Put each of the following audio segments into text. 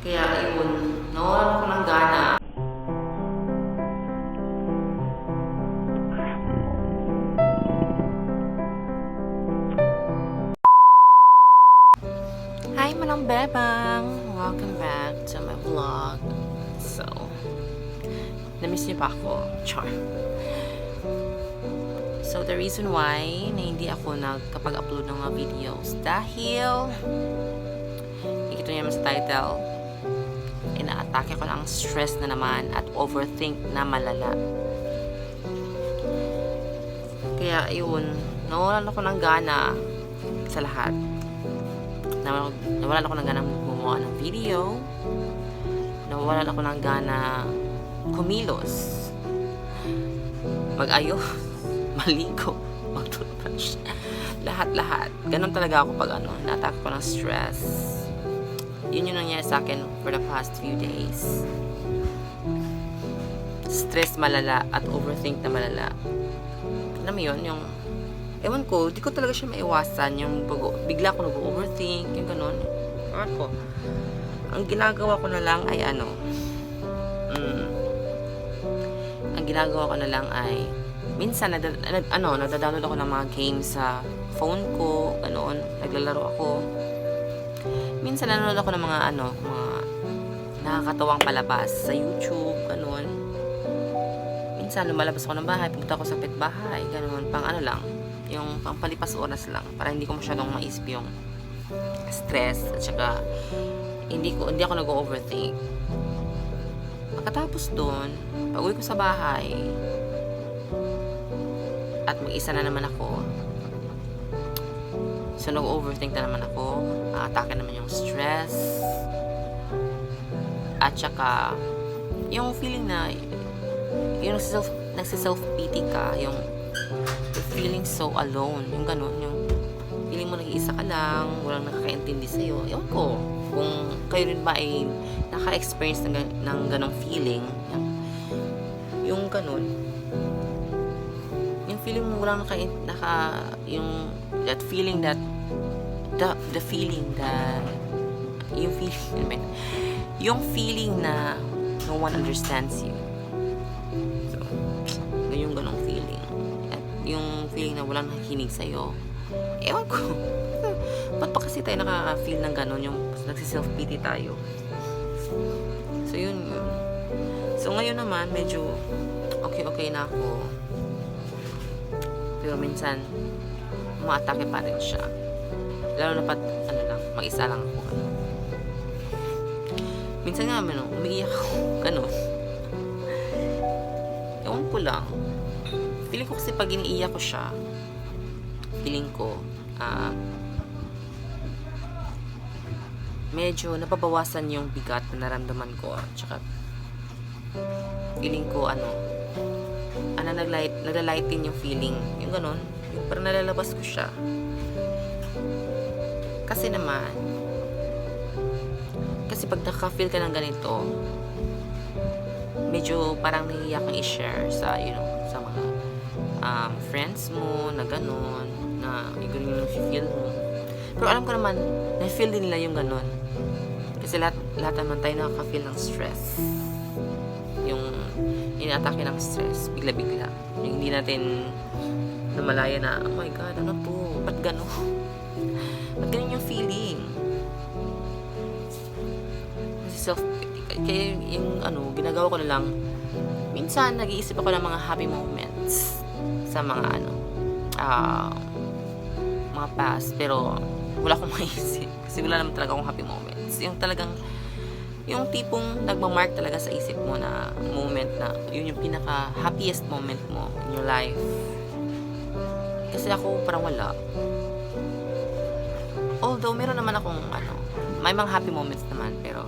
Kaya ayun, nawalan ako ng gana. Hi Manang Bebang! Welcome back to my vlog. So, namiss niyo pa ako? Char. So, the reason why na hindi ako nagkapag-upload ng mga videos dahil ikito niyo naman sa title, inaatake ko ng stress na naman at overthink na malala. Kaya ayun, nawalan ako ng gana sa lahat. Nawalan ako ng gana gumawa ng video. Nawalan ako ng gana kumilos, mag-ayos, maligo, mag-toothbrush. Lahat-lahat. Ganun talaga ako pag na-attack ko ng stress. Yun yung nangyari sa akin for the past few days. Stress malala at overthink na malala. Alam mo yun, yung ewan ko, di ko talaga siya maiwasan yung bigla ko nag-overthink, yung ganun. Ewan ko. Ang ginagawa ko na lang ay ang ginagawa ko na lang ay minsan nagda-download ako ng mga games sa phone ko, ganoon, naglalaro ako. Minsan nanonood ako ng mga nakakatawang palabas sa YouTube, ganoon. Minsan lumalabas ako ng bahay, pupunta ako sa bahay, ganoon, pang lang, yung pangpalipas oras lang para hindi ko masyadong maisip yung stress at saka hindi ako nag-overthink. Pagkatapos doon, pag-uwi ko sa bahay at mag-isa na naman ako, so nag-overthink na naman ako, atake naman yung stress at saka yung feeling na yung nagsiself-pity ka, yung feeling so alone, yung ganun, yung feeling mo nag-iisa ka lang, walang nakakaintindi sa'yo. Ewan ko, kung kayo rin ba ay naka-experience ng ganong feeling, yung ganun, yung feeling mo walang yung that feeling that the feeling that yung feeling na no one understands you. So, yung ganong feeling. At yung feeling na walang nakikinig sa'yo. Ewan ko. Ba't pa kasi tayo nakaka-feel ng ganon, yung nagsi-self-pity tayo? So, yun. So, ngayon naman, medyo okay na ako. Pero minsan, umaatake pa rin siya. Lalo na mag-isa lang ako. Minsan nga, umiiyak ako. Ganon. Ewan ko lang. Feeling ko kasi pag iniiyak ko siya, feeling ko, medyo napabawasan yung bigat na naramdaman ko. Tsaka, feeling ko, naglalighten yung feeling. Yung ganon. Yung parang nalalabas ko siya. Kasi pag nakaka-feel ka ng ganito, medyo parang nahihiya kang i-share sa, sa mga friends mo, na gano'n, na ganun yung feel mo. Pero alam ko naman, na-feel din nila yung gano'n. Kasi lahat naman tayo nakaka-feel ng stress. Yung ina-atake ng stress, bigla-bigla. Yung hindi natin namalaya na, oh my God, ano to? Ba't gano'n? Ba't ganun yung feeling? Kaya yung ginagawa ko na lang, minsan nag-iisip ako ng mga happy moments sa mga mga past, pero wala akong maisip kasi wala naman talaga akong happy moments. Yung talagang yung tipong nagmamark talaga sa isip mo na moment na yun yung pinaka happiest moment mo in your life. Kasi ako parang wala. Although meron naman akong may mga happy moments naman, pero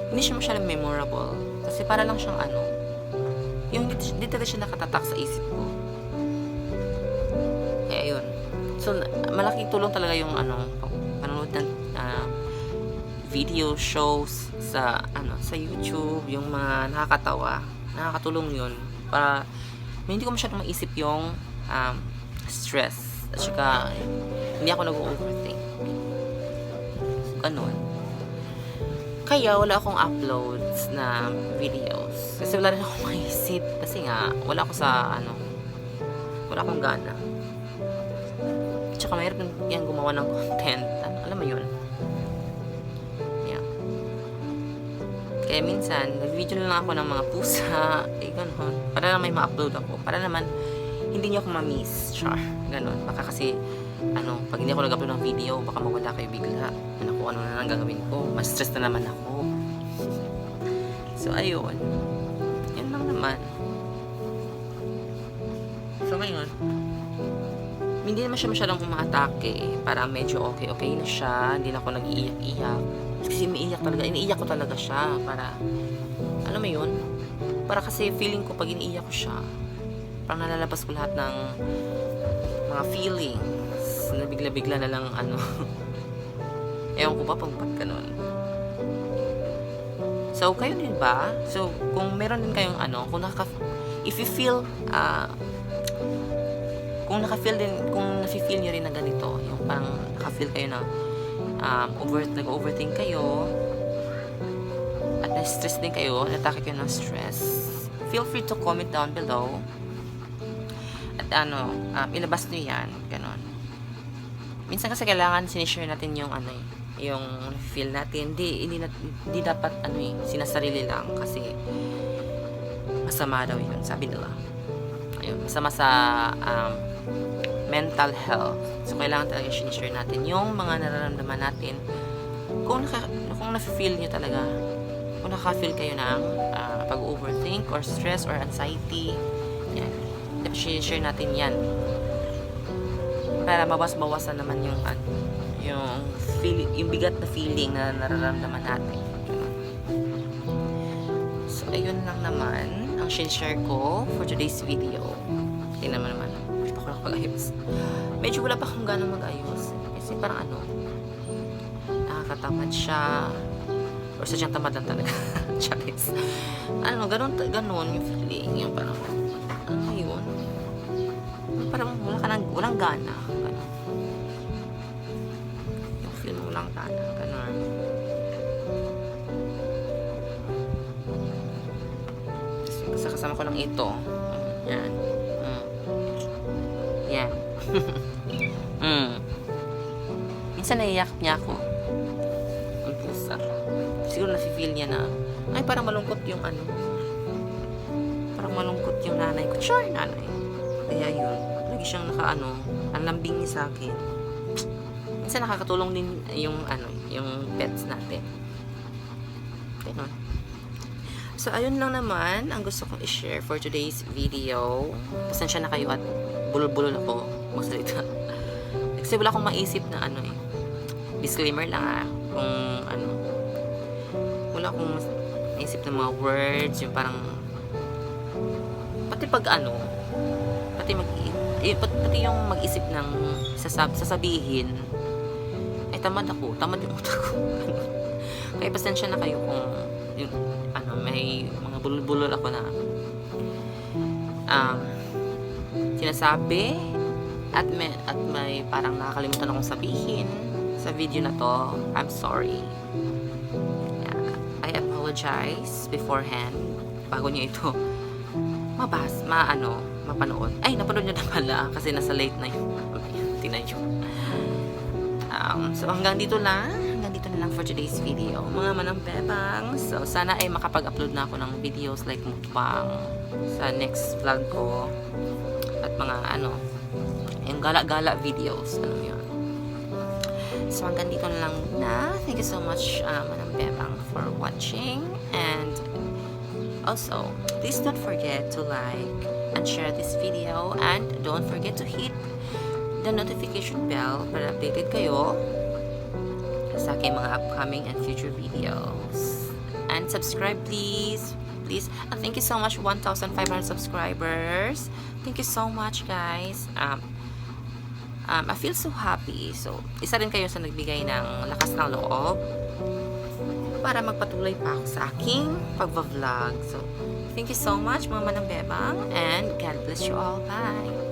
hindi siya masyadong memorable. Kasi para lang siyang yung hindi talaga siya nakatatak sa isip ko. Kaya yun. So, malaking tulong talaga yung panonood ng video shows sa YouTube, yung mga nakakatawa. Nakakatulong yun para hindi ko masyadong maisip yung stress. At saka, hindi ako nag-overthink. Ganun. Kaya wala akong uploads na videos. Kasi wala rin akong maisip. Kasi nga, wala ako sa wala akong gana. Tsaka mayroon yan gumawa ng content. Alam mo yun? Yeah. Kaya minsan, nag-video na lang ako ng mga pusa. Ganon. Para lang may ma-upload ako. Para naman, hindi niyo ako ma-miss. Char. Ganon. Baka kasi, pag hindi ako nag-upload ng video, baka mawala kayo bigla. Kung ano na lang gagawin ko. Mas stress na naman ako. So, ayun. Yan lang naman. So, ngayon, hindi naman siya masyadong umaatake. Para medyo okay na siya. Hindi na ako nag-iiyak-iyak. Kasi umiiyak talaga. Iniiyak ko talaga siya. Para, alam mo yun? Para kasi feeling ko pag iniiyak ko siya, parang nalalabas ko lahat ng mga feelings na bigla-bigla na lang ewan ko ba pag ganun. So, kayo din ba? So, kung meron din kayong if you feel, kung nafe-feel nyo rin na ganito, yung parang naka-feel kayo na nag-overthink kayo, at na-stress din kayo, natake kayo ng stress, feel free to comment down below. At ilabas nyo yan, ganun. Minsan kasi kailangan sinishare natin yung yung feel natin. Hindi dapat sinasarili lang kasi masama daw yun, sabi nila. Ayun, masama sa mental health. So kailangan talaga sinishare natin yung mga nararamdaman natin. Kung na-feel nyo talaga, kung naka-feel kayo ng pag-overthink or stress or anxiety, yan, dapat sinishare natin yan para mabawas-bawasan naman yung bigat na feeling na nararamdaman natin. So, ayun lang naman ang share ko for today's video. Tingnan mo naman. Ito ko lang pag-ayos. Medyo wala pa akong gano'ng mag-ayos. Kasi parang nakakatamad siya. Or sadyang tamad lang talaga. Charis. Ganon yung feeling. Yung parang, yun. Parang walang gana. Ganon. Lang tala, ganun. Kasi kasama ko lang ito. Yan. Yan. Minsan naiyak niya ako. Ang pusa. Siguro nafe-feel niya na, ay parang malungkot yung parang malungkot yung nanay ko. Sure, nanay. Kaya yun. Lagi siyang ang lambing niya sa akin. Minsan nakakatulong din yung pets natin. Ganun. So, ayun lang naman ang gusto kong i-share for today's video. Pasensya na kayo at bulol-bulol ako magsalita. Kasi wala akong maisip na disclaimer lang kung wala akong maisip na mga words, yung parang pati yung mag-isip ng sasabihin ay tamad yung utak ko. Kaya pasensya na kayo kung yung, may mga bulol-bulol ako na sinasabi at may parang nakakalimutan akong sabihin sa video na to. I'm sorry. Yeah, I apologize beforehand bago nyo ito mapanood. Ay, napanood nyo na pala kasi nasa late na yun. Tingnan nyo. So, hanggang dito na lang for today's video, mga manang-bebang. So, sana ay makapag-upload na ako ng videos like mukbang sa next vlog ko. At mga yung gala-gala videos. Yun. So, hanggang dito na lang na. Thank you so much, manang-bebang, for watching. And, also, please don't forget to like and share this video. And, don't forget to hit the notification bell para updated kayo sa aking mga upcoming and future videos. And subscribe please. And thank you so much, 1,500 subscribers. Thank you so much, guys. I feel so happy. So, isa rin kayo sa nagbigay ng lakas ng loob para magpatuloy pa ako sa aking pagbablog. So, thank you so much, mga manang-bebang, and God bless you all. Bye!